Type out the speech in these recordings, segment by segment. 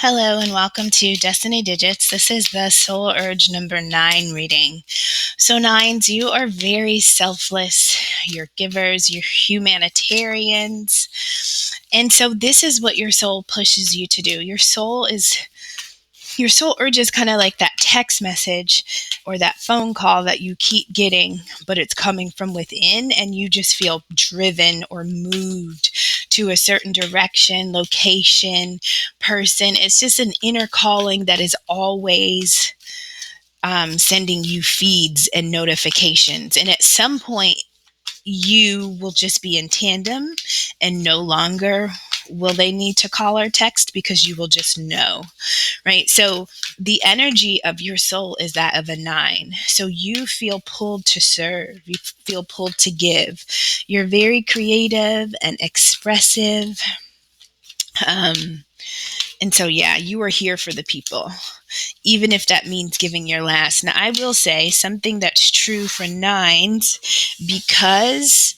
Hello and welcome to Destiny Digits. This is the Soul Urge number 9 reading. So, nines, you are very selfless. You're givers, you're humanitarians. And so, this is what your soul pushes you to do. Your soul urge is kind of like that text message or that phone call that you keep getting, but it's coming from within, and you just feel driven or moved to a certain direction, location, person. It's just an inner calling that is always sending you feeds and notifications. And at some point, you will just be in tandem and no longer will they need to call or text because you will just know, right? So the energy of your soul is that of a 9. So you feel pulled to serve, you feel pulled to give. You're very creative and expressive. And so, yeah, you are here for the people, even if that means giving your last. Now, I will say something that's true for 9s because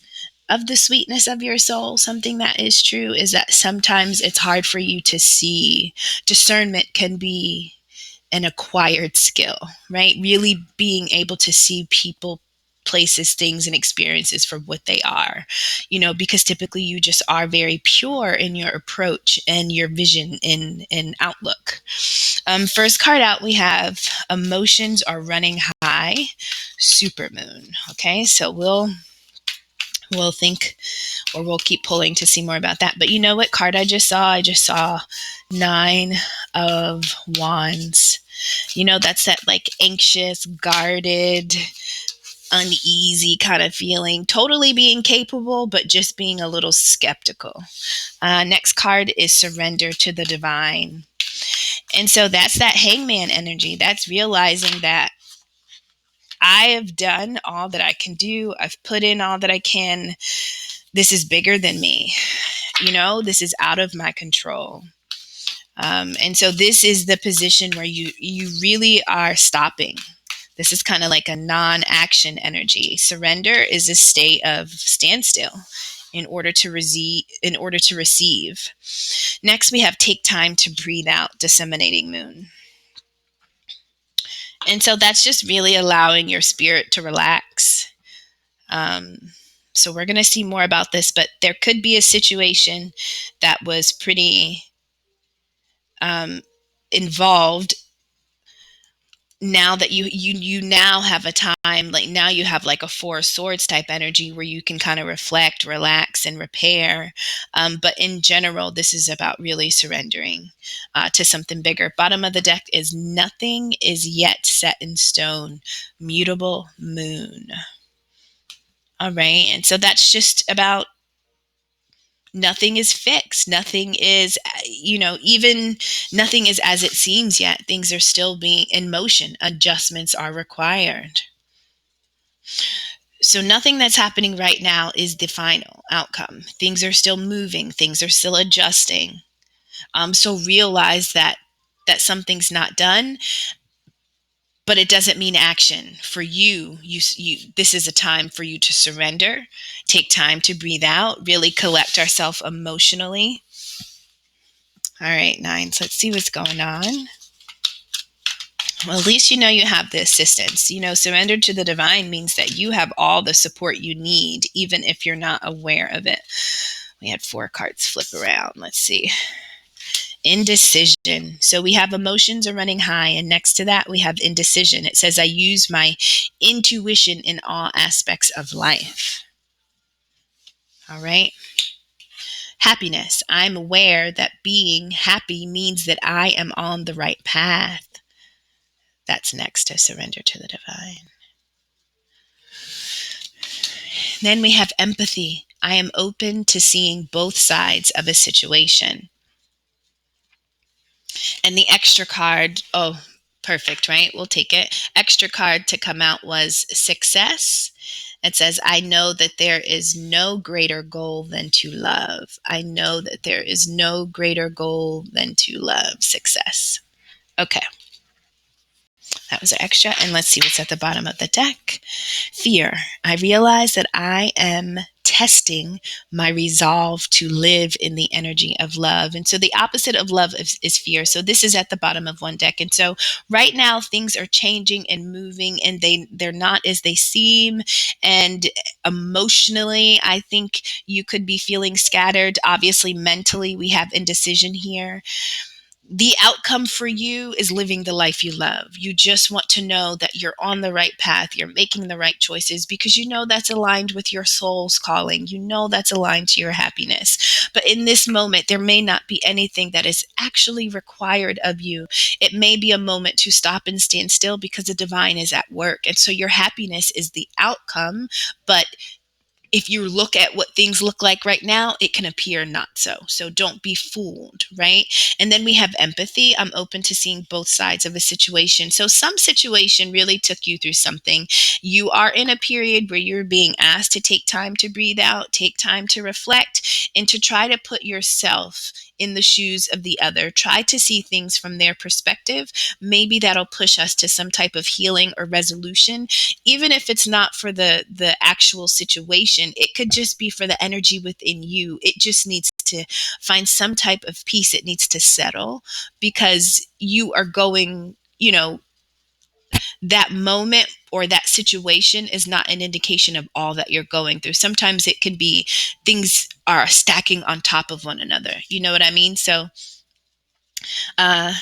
of the sweetness of your soul. Something that is true is that sometimes it's hard for you to see. Discernment can be an acquired skill, right? Really being able to see people, places, things, and experiences for what they are, because typically you just are very pure in your approach and your vision in outlook. First card out, we have emotions are running high, supermoon. Okay, so we'll think, or we'll keep pulling to see more about that. But you know what card I just saw? I just saw 9 of Wands. That's that like anxious, guarded, uneasy kind of feeling, totally being capable, but just being a little skeptical. Next card is surrender to the divine. And so that's that hangman energy. That's realizing that I have done all that I can do. I've put in all that I can. This is bigger than me. This is out of my control. And so this is the position where you really are stopping. This is kind of like a non-action energy. Surrender is a state of standstill in order to receive. Next, we have take time to breathe out, disseminating moon. And so that's just really allowing your spirit to relax. So we're going to see more about this, but there could be a situation that was pretty involved. Now that you now have a time, like now you have like a 4 of swords type energy where you can kind of reflect, relax, and repair. But in general, this is about really surrendering to something bigger. Bottom of the deck is nothing is yet set in stone, mutable moon. All right, and so that's just about nothing is fixed. Nothing is, even nothing is as it seems yet. Things are still being in motion. Adjustments are required. So nothing that's happening right now is the final outcome. Things are still moving. Things are still adjusting. So realize that something's not done, but it doesn't mean action for you. This is a time for you to surrender, take time to breathe out, really collect ourselves emotionally. All right, 9s, let's see what's going on. Well, at least you have the assistance. Surrender to the divine means that you have all the support you need, even if you're not aware of it. We had 4 cards flip around. Let's see. Indecision. So we have emotions are running high, and next to that we have indecision. It says I use my intuition in all aspects of life. All right. Happiness. I'm aware that being happy means that I am on the right path. That's next to surrender to the divine. Then we have empathy. I am open to seeing both sides of a situation. And the extra card, oh, perfect, right? We'll take it. Extra card to come out was success. It says, I know that there is no greater goal than to love. I know that there is no greater goal than to love. Success. Okay. That was extra. And let's see what's at the bottom of the deck. Fear. I realize that I am testing my resolve to live in the energy of love. And so the opposite of love is fear. So this is at the bottom of one deck. And so right now things are changing and moving, and they're not as they seem. And emotionally, I think you could be feeling scattered. Obviously, mentally, we have indecision here. The outcome for you is living the life you love. You just want to know that you're on the right path, you're making the right choices, because you know that's aligned with your soul's calling. You know that's aligned to your happiness. But in this moment, there may not be anything that is actually required of you. It may be a moment to stop and stand still because the divine is at work. And so your happiness is the outcome, but if you look at what things look like right now, it can appear not so. So don't be fooled, right? And then we have empathy. I'm open to seeing both sides of a situation. So some situation really took you through something. You are in a period where you're being asked to take time to breathe out, take time to reflect, and to try to put yourself in the shoes of the other. Try to see things from their perspective. Maybe that'll push us to some type of healing or resolution, even if it's not for the actual situation. It could just be for the energy within you. It just needs to find some type of peace. It needs to settle, because you are going, that moment or that situation is not an indication of all that you're going through. Sometimes it can be things are stacking on top of one another. You know what I mean? So uh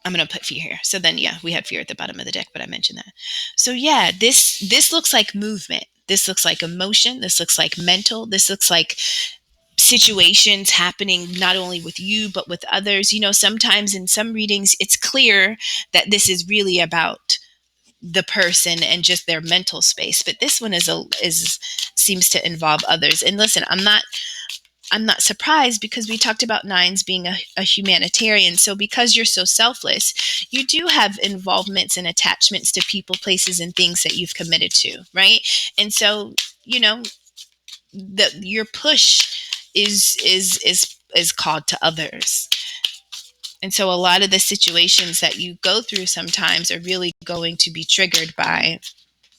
I'm going to put fear here. So then, yeah, we had fear at the bottom of the deck, but I mentioned that. So yeah, this looks like movement. This looks like emotion. This looks like mental. This looks like situations happening not only with you, but with others. Sometimes in some readings, it's clear that this is really about the person and just their mental space. But this one is seems to involve others. And listen, I'm not surprised, because we talked about nines being a humanitarian. So because you're so selfless, you do have involvements and attachments to people, places, and things that you've committed to, right? And so, your push is called to others. And so a lot of the situations that you go through sometimes are really going to be triggered by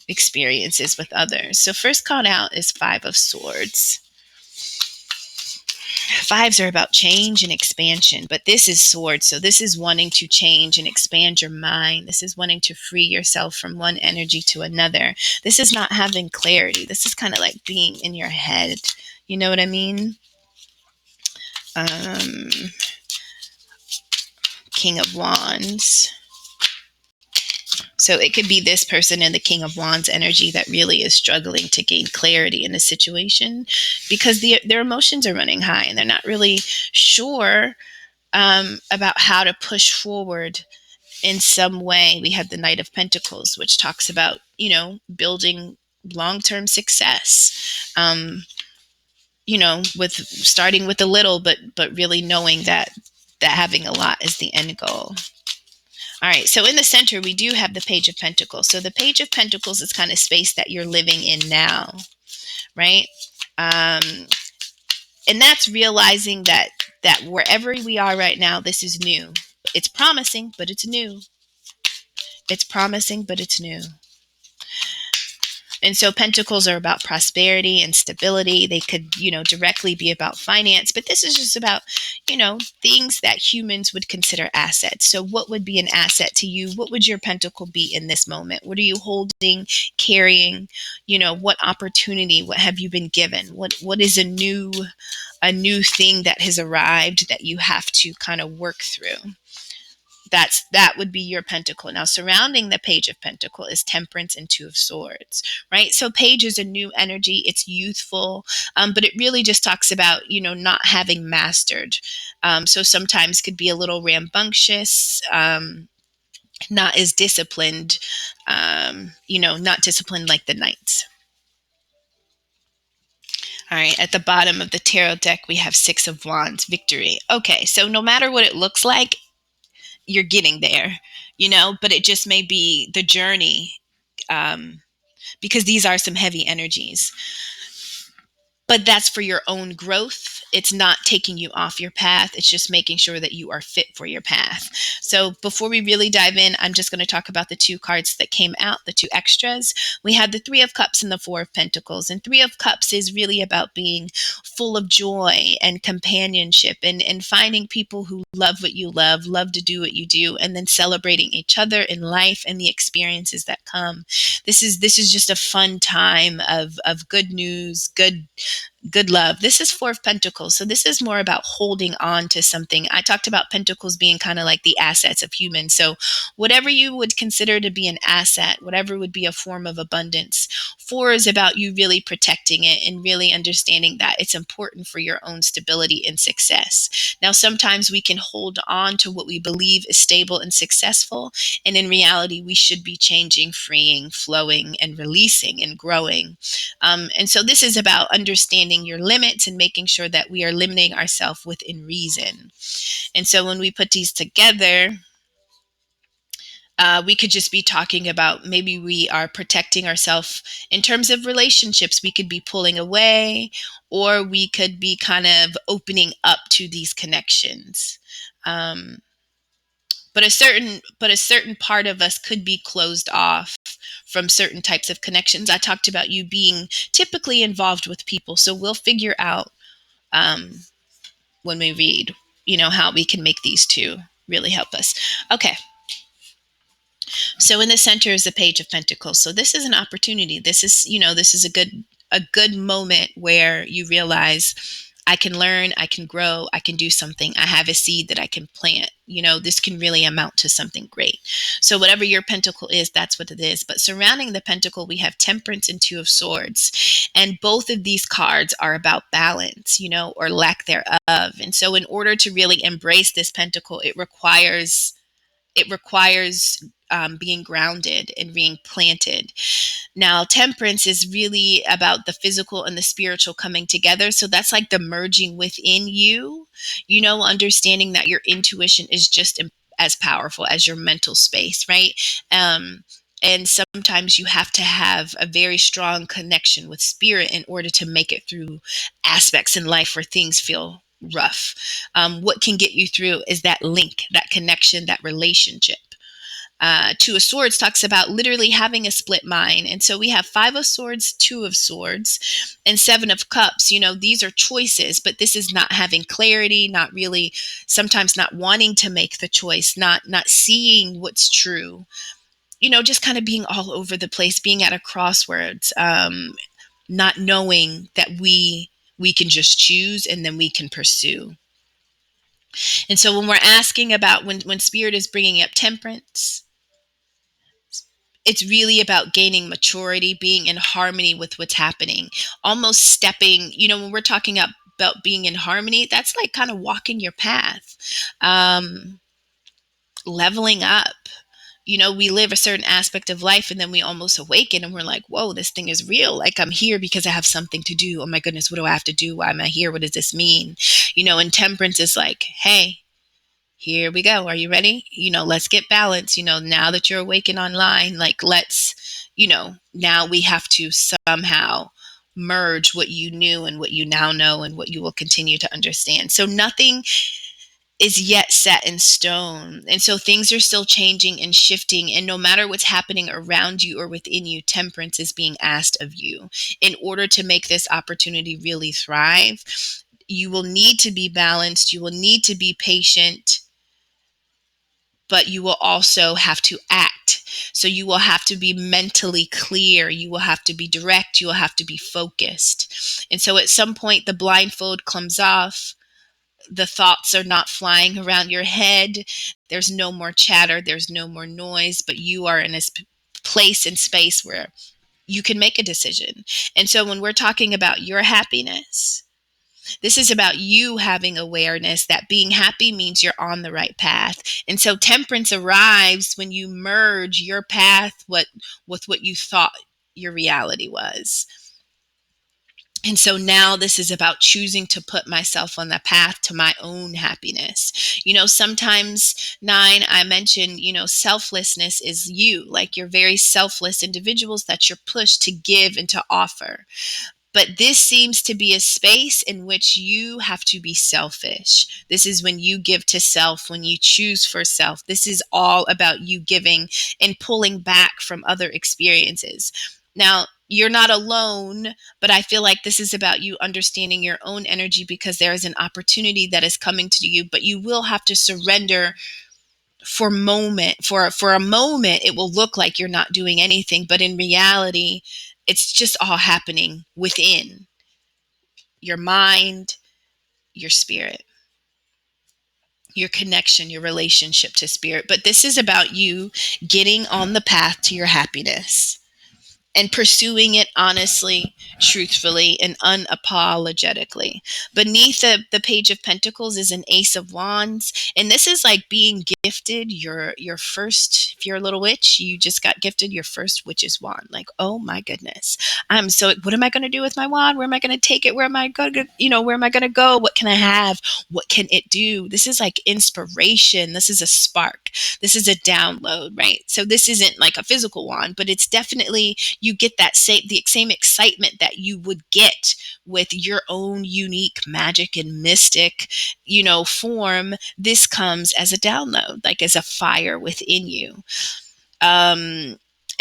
experiences with others. So first called out is Five of Swords. Fives are about change and expansion, but this is swords. So this is wanting to change and expand your mind. This is wanting to free yourself from one energy to another. This is not having clarity. This is kind of like being in your head. You know what I mean? Um, King of Wands. So it could be this person in the King of Wands energy that really is struggling to gain clarity in a situation, because their emotions are running high and they're not really sure about how to push forward in some way. We have the Knight of Pentacles, which talks about, building long-term success, with starting with a little, but really knowing that having a lot is the end goal. All right, so in the center, we do have the Page of Pentacles. So the Page of Pentacles is kind of space that you're living in now, right? And that's realizing that wherever we are right now, this is new. It's promising, but it's new. It's promising, but it's new. And so pentacles are about prosperity and stability. They could, directly be about finance, but this is just about, things that humans would consider assets. So what would be an asset to you? What would your pentacle be in this moment? What are you holding, carrying? What opportunity? What have you been given? What is a new thing that has arrived that you have to kind of work through? That would be your pentacle. Now, surrounding the Page of Pentacle is Temperance and Two of Swords, right? So Page is a new energy. It's youthful, but it really just talks about, not having mastered. So sometimes could be a little rambunctious, not as disciplined, not disciplined like the Knights. All right, at the bottom of the tarot deck, we have Six of Wands, Victory. Okay, so no matter what it looks like, you're getting there, but it just may be the journey, because these are some heavy energies. But that's for your own growth It's not taking you off your path. It's just making sure that you are fit for your path. So before we really dive in, I'm just going to talk about the two cards that came out, the two extras. We had the Three of Cups and the Four of Pentacles. And Three of Cups is really about being full of joy and companionship, and finding people who love what you love to do what you do, and then celebrating each other in life and the experiences that come. This is just a fun time of good news, good love. This is Four of Pentacles. So this is more about holding on to something. I talked about Pentacles being kind of like the assets of humans. So whatever you would consider to be an asset, whatever would be a form of abundance, Four is about you really protecting it and really understanding that it's important for your own stability and success. Now, sometimes we can hold on to what we believe is stable and successful. And in reality, we should be changing, freeing, flowing, and releasing and growing. And so this is about understanding your limits and making sure that we are limiting ourselves within reason. And so when we put these together, we could just be talking about maybe we are protecting ourselves in terms of relationships. We could be pulling away, or we could be kind of opening up to these connections. But a certain part of us could be closed off from certain types of connections. I talked about you being typically involved with people, so we'll figure out um, when we read, how we can make these two really help us. Okay. So in the center is the Page of Pentacles. So this is an opportunity. This is a good moment where you realize I can learn, I can grow, I can do something. I have a seed that I can plant. This can really amount to something great. So whatever your pentacle is, that's what it is. But surrounding the pentacle, we have Temperance and Two of Swords. And both of these cards are about balance, or lack thereof. And so in order to really embrace this pentacle, it requires being grounded and being planted. Now, temperance is really about the physical and the spiritual coming together. So that's like the merging within you, understanding that your intuition is just as powerful as your mental space, right? And sometimes you have to have a very strong connection with spirit in order to make it through aspects in life where things feel rough. What can get you through is that link, that connection, that relationship. Two of Swords talks about literally having a split mind. And so we have Five of Swords, Two of Swords, and Seven of Cups. These are choices, but this is not having clarity, not really, sometimes not wanting to make the choice, not seeing what's true, just kind of being all over the place, being at a crossroads, not knowing that we can just choose and then we can pursue. And so when we're asking about when spirit is bringing up temperance, it's really about gaining maturity, being in harmony with what's happening, almost stepping, when we're talking about being in harmony, that's like kind of walking your path, leveling up. We live a certain aspect of life and then we almost awaken and we're like, whoa, this thing is real. Like, I'm here because I have something to do. Oh my goodness, what do I have to do? Why am I here? What does this mean? And temperance is like, hey, here we go. Are you ready? Let's get balanced. Now that you're awakened online, like, now we have to somehow merge what you knew and what you now know and what you will continue to understand. So nothing is yet set in stone. And so things are still changing and shifting. And no matter what's happening around you or within you, temperance is being asked of you. In order to make this opportunity really thrive, you will need to be balanced. You will need to be patient, but you will also have to act. So you will have to be mentally clear. You will have to be direct. You will have to be focused. And so at some point, the blindfold comes off. The thoughts are not flying around your head. There's no more chatter. There's no more noise, but you are in a place and space where you can make a decision. And so when we're talking about your happiness, this is about you having awareness that being happy means you're on the right path. And so temperance arrives when you merge your path with what you thought your reality was. And so now this is about choosing to put myself on the path to my own happiness. Sometimes, Nine, I mentioned, selflessness is you, like you're very selfless individuals that you're pushed to give and to offer. But this seems to be a space in which you have to be selfish. This is when you give to self, when you choose for self. This is all about you giving and pulling back from other experiences. Now, you're not alone, but I feel like this is about you understanding your own energy, because there is an opportunity that is coming to you, but you will have to surrender for a moment. It will look like you're not doing anything, but in reality, it's just all happening within your mind, your spirit, your connection, your relationship to spirit. But this is about you getting on the path to your happiness and pursuing it honestly, truthfully, and unapologetically. Beneath the Page of Pentacles is an Ace of Wands. And this is like being gifted your first, if you're a little witch, you just got gifted your first witch's wand. Like, oh my goodness. What am I going to do with my wand? Where am I going to take it? Where am I going to, where am I going to go? What can I have? What can it do? This is like inspiration. This is a spark. This is a download, right? So this isn't like a physical wand, but it's definitely, you get the same excitement that you would get with your own unique magic and mystic, form. This comes as a download, like as a fire within you. And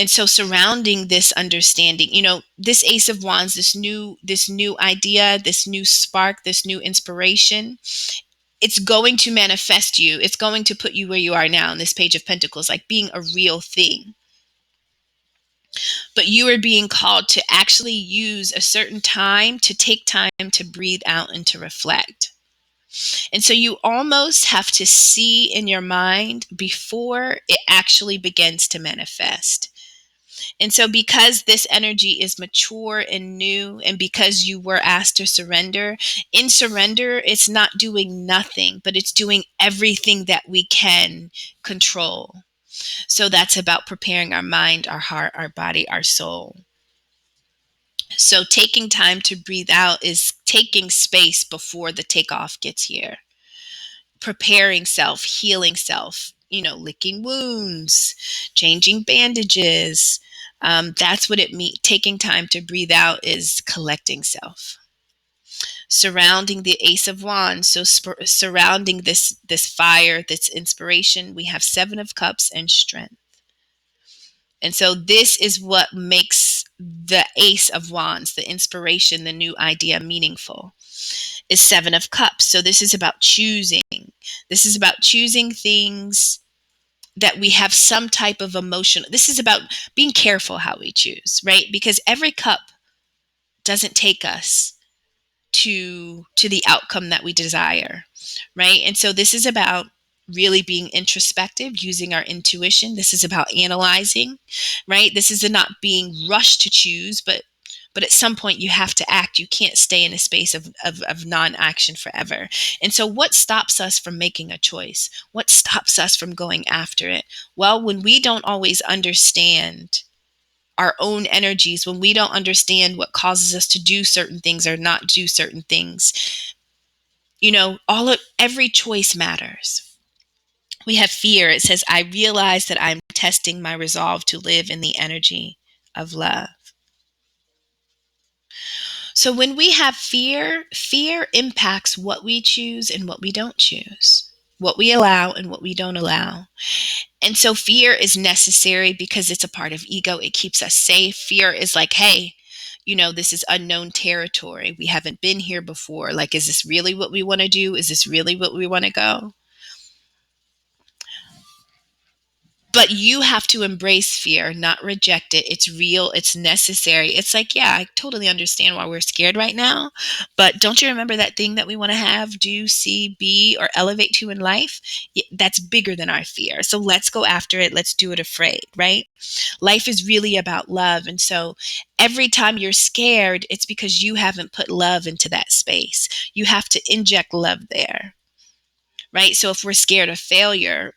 so surrounding this understanding, this Ace of Wands, this new idea, this new spark, this new inspiration, it's going to manifest you. It's going to put you where you are now in this Page of Pentacles, like being a real thing. But you are being called to actually use a certain time, to take time to breathe out and to reflect. And so you almost have to see in your mind before it actually begins to manifest. And so because this energy is mature and new, and because you were asked to surrender, in surrender, it's not doing nothing, but it's doing everything that we can control. So that's about preparing our mind, our heart, our body, our soul. So taking time to breathe out is taking space before the takeoff gets here. Preparing self, healing self, licking wounds, changing bandages. That's what it means. Taking time to breathe out is collecting self. Surrounding the Ace of Wands, so surrounding this fire, this inspiration, we have Seven of Cups and strength. And so this is what makes the Ace of Wands, the inspiration, the new idea, meaningful, is Seven of Cups. So this is about choosing. This is about choosing things that we have some type of emotion. This is about being careful how we choose, right? Because every cup doesn't take us to the outcome that we desire, right? And so this is about really being introspective, using our intuition. This is about analyzing, right? This is not being rushed to choose, but at some point you have to act. You can't stay in a space of non-action forever. And so what stops us from making a choice? What stops us from going after it? Well, when we don't always understand our own energies, when we don't understand what causes us to do certain things or not do certain things, every choice matters. We have fear. It says, I realize that I'm testing my resolve to live in the energy of love. So when we have fear impacts what we choose and what we don't choose, what we allow and what we don't allow. And so fear is necessary because it's a part of ego. It keeps us safe. Fear is like, hey, this is unknown territory. We haven't been here before. Like, is this really what we want to do? Is this really what we want to go? But you have to embrace fear, not reject it. It's real. It's necessary. It's like, yeah, I totally understand why we're scared right now. But don't you remember that thing that we want to have, do, see, be, or elevate to in life? That's bigger than our fear. So let's go after it. Let's do it afraid, right? Life is really about love. And so every time you're scared, it's because you haven't put love into that space. You have to inject love there, right? So if we're scared of failure,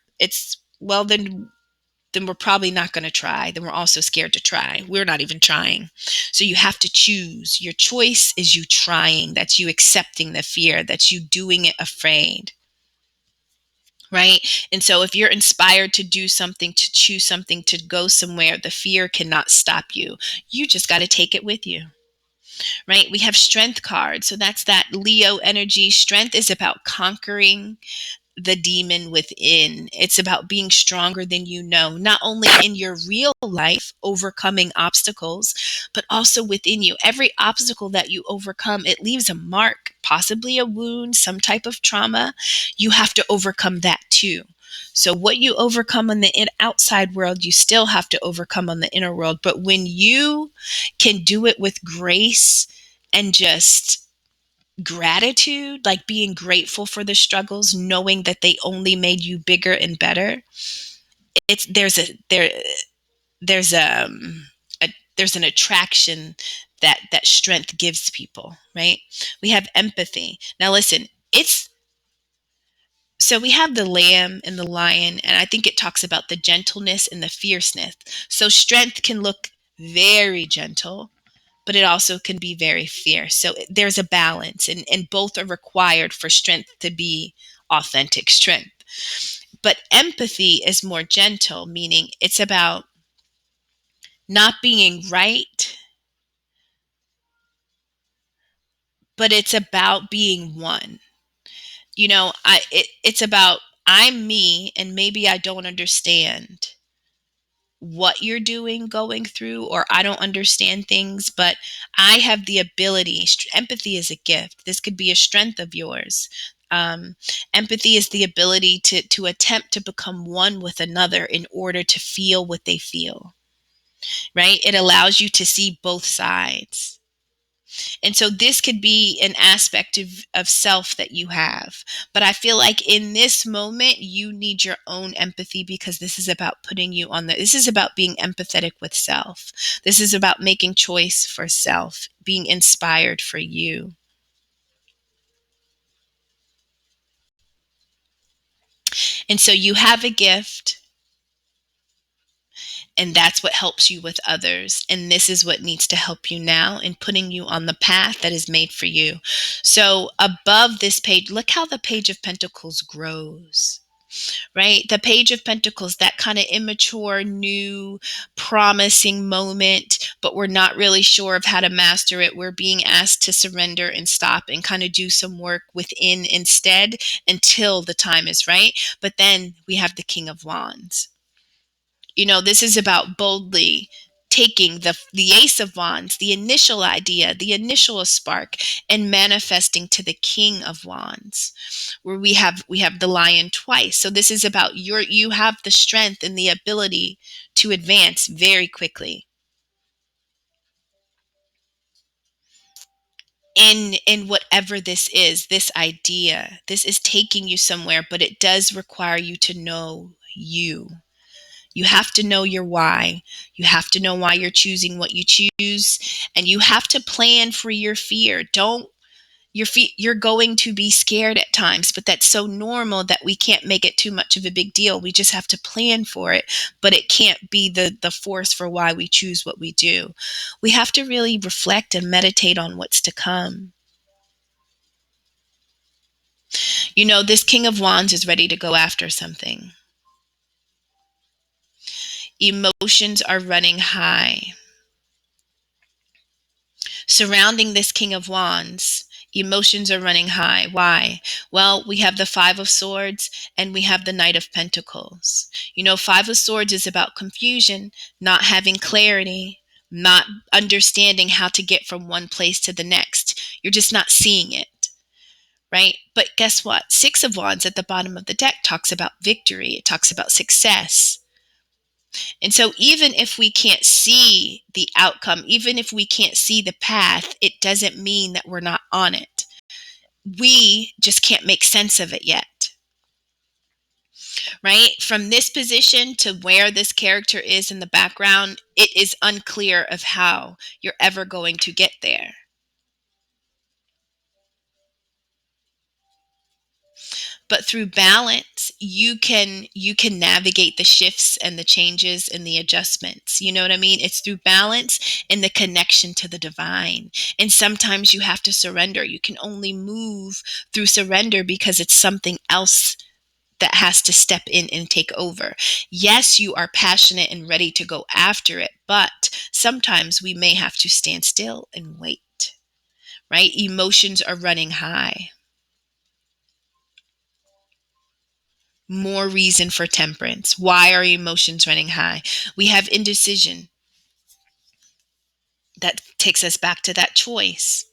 then we're probably not going to try. Then we're also scared to try. We're not even trying. So you have to choose. Your choice is you trying. That's you accepting the fear. That's you doing it afraid. Right? And so if you're inspired to do something, to choose something, to go somewhere, the fear cannot stop you. You just got to take it with you. right? We have strength cards. So that's that Leo energy. Strength is about conquering the demon within. It's about being stronger than you know, not only in your real life, overcoming obstacles, but also within you. Every obstacle that you overcome, it leaves a mark, possibly a wound, some type of trauma. You have to overcome that too. So what you overcome on the outside world, you still have to overcome on the inner world. But when you can do it with grace and just gratitude, like being grateful for the struggles, knowing that they only made you bigger and better, it's there's there's an attraction that strength gives people, right? We have empathy. Now listen, it's so we have the lamb and the lion, and I think it talks about the gentleness and the fierceness. So strength can look very gentle, but it also can be very fierce. So there's a balance, and both are required for strength to be authentic strength. But empathy is more gentle, meaning it's about not being right, but it's about being one. It's about I'm me, and maybe I don't understand what you're doing, going through, or I don't understand things, but I have the ability. Empathy is a gift. This could be a strength of yours. Empathy is the ability to attempt to become one with another in order to feel what they feel, right? It allows you to see both sides. And so this could be an aspect of self that you have. But I feel like in this moment, you need your own empathy, because this is about putting you on this is about being empathetic with self. This is about making choice for self, being inspired for you. And so you have a gift, and that's what helps you with others. And this is what needs to help you now in putting you on the path that is made for you. So above this page, look how the Page of Pentacles grows, right? The Page of Pentacles, that kind of immature, new, promising moment, but we're not really sure of how to master it. We're being asked to surrender and stop and kind of do some work within instead until the time is right. But then we have the King of Wands. This is about boldly taking the Ace of Wands, the initial idea, the initial spark, and manifesting to the King of Wands, where we have the Lion twice. So this is about you have the strength and the ability to advance very quickly in whatever this idea. This is taking you somewhere, but it does require you to know you. You have to know your why. You have to know why you're choosing what you choose, and you have to plan for your fear. Don't you're going to be scared at times, but that's so normal that we can't make it too much of a big deal. We just have to plan for it, but it can't be the force for why we choose what we do. We have to really reflect and meditate on what's to come. This King of Wands is ready to go after something. Emotions are running high. Surrounding this King of Wands, emotions are running high. Why? Well, we have the Five of Swords and we have the Knight of Pentacles. Five of Swords is about confusion, not having clarity, not understanding how to get from one place to the next. You're just not seeing it, right? But guess what? Six of Wands at the bottom of the deck talks about victory. It talks about success. And so even if we can't see the outcome, even if we can't see the path, it doesn't mean that we're not on it. We just can't make sense of it yet, right? From this position to where this character is in the background, it is unclear of how you're ever going to get there. But through balance, you can navigate the shifts and the changes and the adjustments. You know what I mean? It's through balance and the connection to the divine. And sometimes you have to surrender. You can only move through surrender because it's something else that has to step in and take over. Yes, you are passionate and ready to go after it, but sometimes we may have to stand still and wait. right? Emotions are running high. More reason for temperance. Why are emotions running high? We have indecision. That takes us back to that choice.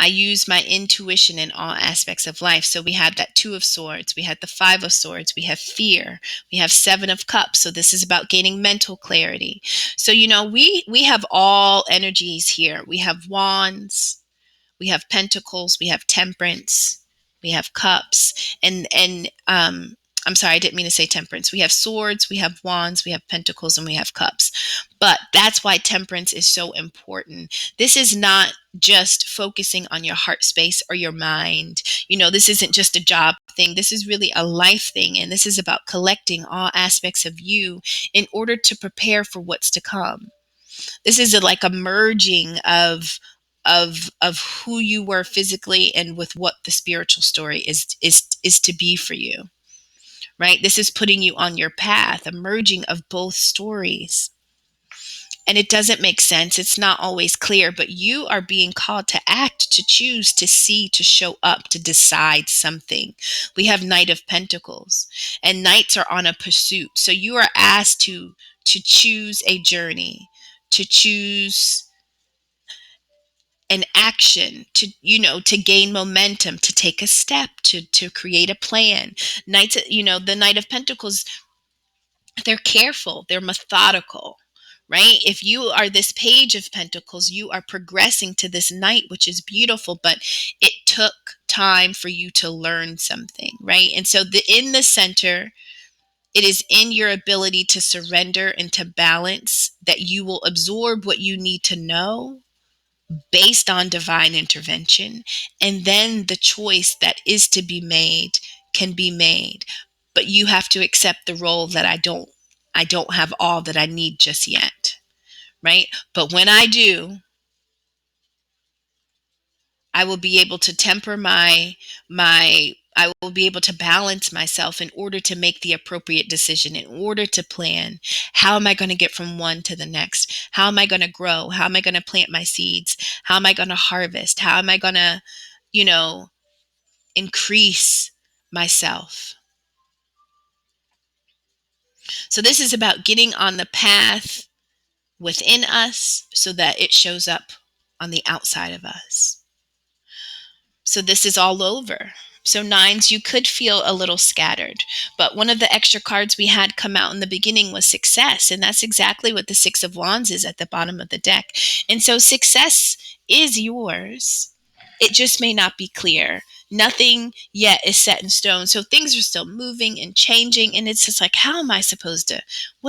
I use my intuition in all aspects of life. So we had that Two of Swords, we had the Five of Swords, we have fear, we have Seven of Cups. So this is about gaining mental clarity. So we have all energies here. We have Wands, we have Pentacles, we have Temperance, we have Cups, and I'm sorry, I didn't mean to say Temperance. We have Swords, we have Wands, we have Pentacles, and we have Cups. But that's why temperance is so important. This is not just focusing on your heart space or your mind. This isn't just a job thing. This is really a life thing. And this is about collecting all aspects of you in order to prepare for what's to come. This is like a merging of who you were physically and with what the spiritual story is to be for you. Right? This is putting you on your path, a merging of both stories. And it doesn't make sense. It's not always clear, but you are being called to act, to choose, to see, to show up, to decide something. We have Knight of Pentacles, and knights are on a pursuit. So you are asked to choose a journey, to choose an action, to gain momentum, to take a step, to create a plan. Knights, the Knight of Pentacles, they're careful, they're methodical, right? If you are this Page of Pentacles, you are progressing to this Knight, which is beautiful, but it took time for you to learn something, right? And so in the center, it is in your ability to surrender and to balance that you will absorb what you need to know based on divine intervention. And then the choice that is to be made can be made. But you have to accept the role that I don't have all that I need just yet. Right? But when I do, I will be able to temper I will be able to balance myself in order to make the appropriate decision, in order to plan. How am I going to get from one to the next? How am I going to grow? How am I going to plant my seeds? How am I going to harvest? How am I going to, increase myself? So this is about getting on the path within us so that it shows up on the outside of us. So this is all over. So nines, you could feel a little scattered, but one of the extra cards we had come out in the beginning was success. And that's exactly what the Six of Wands is at the bottom of the deck. And so success is yours. It just may not be clear. Nothing yet is set in stone. So things are still moving and changing. And it's just like, what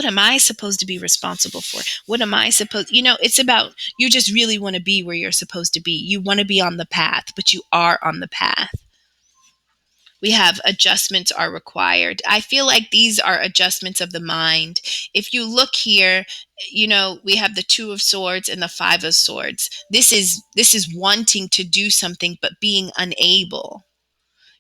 am I supposed to be responsible for? What am I supposed, it's about, you just really want to be where you're supposed to be. You want to be on the path, but you are on the path. We have adjustments are required. I feel like these are adjustments of the mind. If you look here, we have the Two of Swords and the Five of Swords. This is wanting to do something, but being unable.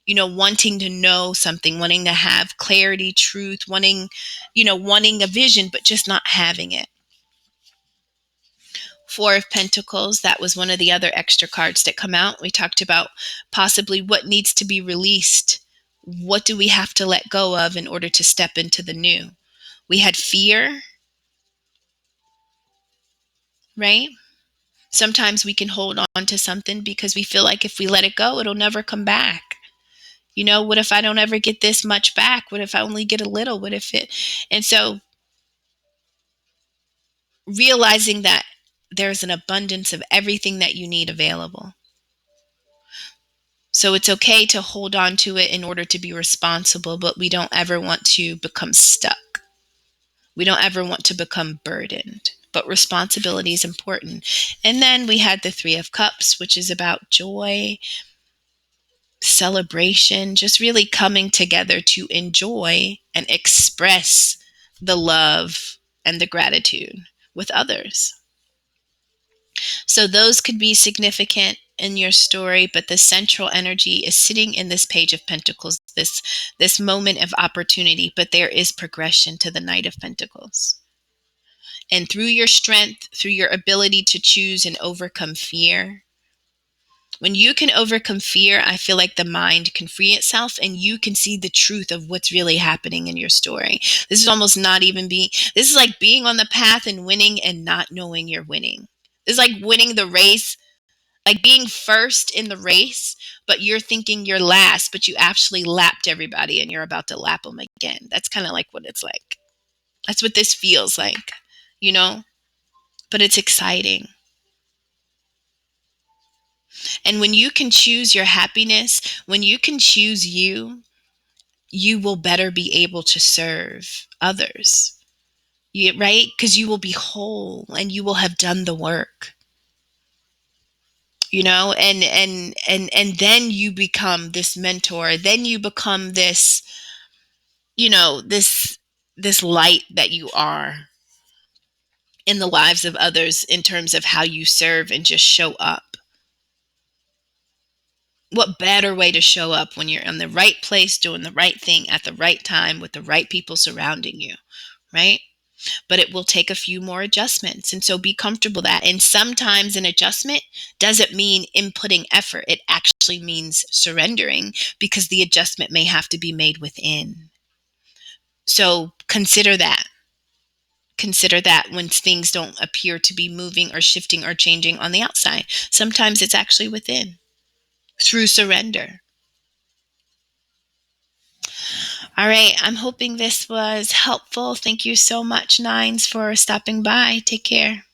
Wanting to know something, wanting to have clarity, truth, wanting a vision, but just not having it. Four of Pentacles, that was one of the other extra cards that come out. We talked about possibly what needs to be released. What do we have to let go of in order to step into the new? We had fear, right? Sometimes we can hold on to something because we feel like if we let it go, it'll never come back. What if I don't ever get this much back? What if I only get a little? And so realizing that there's an abundance of everything that you need available. So it's okay to hold on to it in order to be responsible, but we don't ever want to become stuck. We don't ever want to become burdened, but responsibility is important. And then we had the Three of Cups, which is about joy, celebration, just really coming together to enjoy and express the love and the gratitude with others. So those could be significant in your story, but the central energy is sitting in this Page of Pentacles, this moment of opportunity, but there is progression to the Knight of Pentacles. And through your strength, through your ability to choose and overcome fear, When you can overcome fear, I feel like the mind can free itself and you can see the truth of what's really happening in your story. This is almost not even being, this is like being on the path and winning and not knowing you're winning. It's like winning the race, like being first in the race, but you're thinking you're last, but you actually lapped everybody and you're about to lap them again. That's kind of like what it's like. That's what this feels like, you know? But it's exciting. And when you can choose your happiness, when you can choose you, you will better be able to serve others. Right? Because you will be whole and you will have done the work. And then you become this mentor, then you become this, this light that you are in the lives of others in terms of how you serve and just show up. What better way to show up when you're in the right place doing the right thing at the right time with the right people surrounding you, right? But it will take a few more adjustments, and so be comfortable that. And sometimes an adjustment doesn't mean inputting effort, it actually means surrendering, because the adjustment may have to be made within. So consider that when things don't appear to be moving or shifting or changing on the outside, sometimes it's actually within, through surrender. All right, I'm hoping this was helpful. Thank you so much, Nines, for stopping by. Take care.